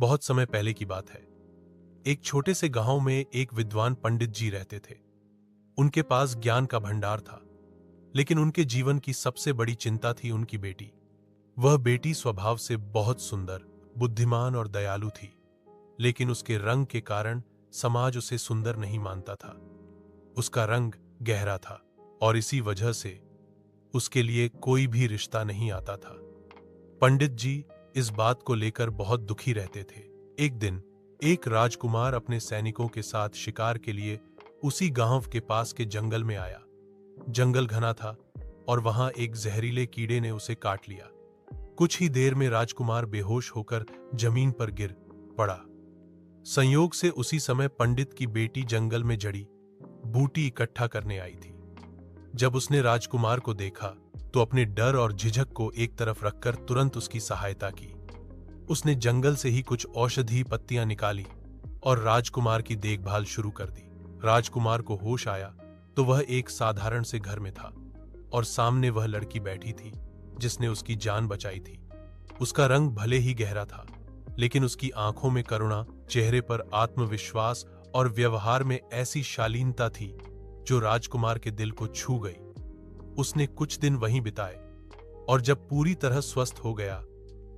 बहुत समय पहले की बात है। एक छोटे से गांव में एक विद्वान पंडित जी रहते थे। उनके पास ज्ञान का भंडार था, लेकिन उनके जीवन की सबसे बड़ी चिंता थी उनकी बेटी। वह बेटी स्वभाव से बहुत सुंदर, बुद्धिमान और दयालु थी, लेकिन उसके रंग के कारण समाज उसे सुंदर नहीं मानता था। उसका रंग गहरा था और इसी वजह से उसके लिए कोई भी रिश्ता नहीं आता था। पंडित जी इस बात को लेकर बहुत दुखी रहते थे। एक दिन एक राजकुमार अपने सैनिकों के साथ शिकार के लिए उसी गांव के पास के जंगल में आया। जंगल घना था और वहां एक जहरीले कीड़े ने उसे काट लिया। कुछ ही देर में राजकुमार बेहोश होकर जमीन पर गिर पड़ा। संयोग से उसी समय पंडित की बेटी जंगल में जड़ी बूटी इकट्ठा करने आई थी। जब उसने राजकुमार को देखा तो अपने डर और झिझक को एक तरफ रखकर तुरंत उसकी सहायता की। उसने जंगल से ही कुछ औषधि पत्तियां निकाली और राजकुमार की देखभाल शुरू कर दी। राजकुमार को होश आया तो वह एक साधारण से घर में था और सामने वह लड़की बैठी थी जिसने उसकी जान बचाई थी। उसका रंग भले ही गहरा था, लेकिन उसकी आंखों में करुणा, चेहरे पर आत्मविश्वास और व्यवहार में ऐसी शालीनता थी जो राजकुमार के दिल को छू गई। उसने कुछ दिन वहीं बिताए और जब पूरी तरह स्वस्थ हो गया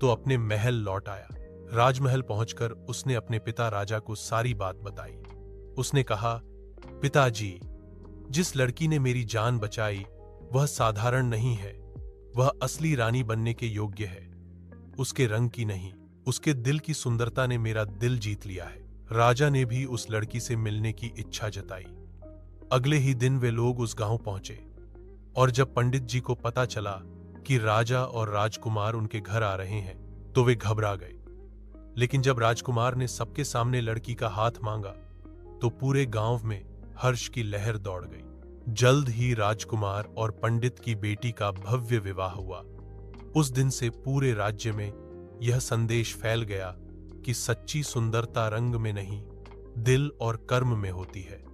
तो अपने महल लौट आया। राजमहल पहुंचकर उसने अपने पिता राजा को सारी बात बताई। उसने कहा, पिताजी, जिस लड़की ने मेरी जान बचाई वह साधारण नहीं है, वह असली रानी बनने के योग्य है। उसके रंग की नहीं, उसके दिल की सुंदरता ने मेरा दिल जीत लिया है। राजा ने भी उस लड़की से मिलने की इच्छा जताई। अगले ही दिन वे लोग उस गांव पहुंचे और जब पंडित जी को पता चला कि राजा और राजकुमार उनके घर आ रहे हैं तो वे घबरा गए। लेकिन जब राजकुमार ने सबके सामने लड़की का हाथ मांगा तो पूरे गांव में हर्ष की लहर दौड़ गई। जल्द ही राजकुमार और पंडित की बेटी का भव्य विवाह हुआ। उस दिन से पूरे राज्य में यह संदेश फैल गया कि सच्ची सुंदरता रंग में नहीं, दिल और कर्म में होती है।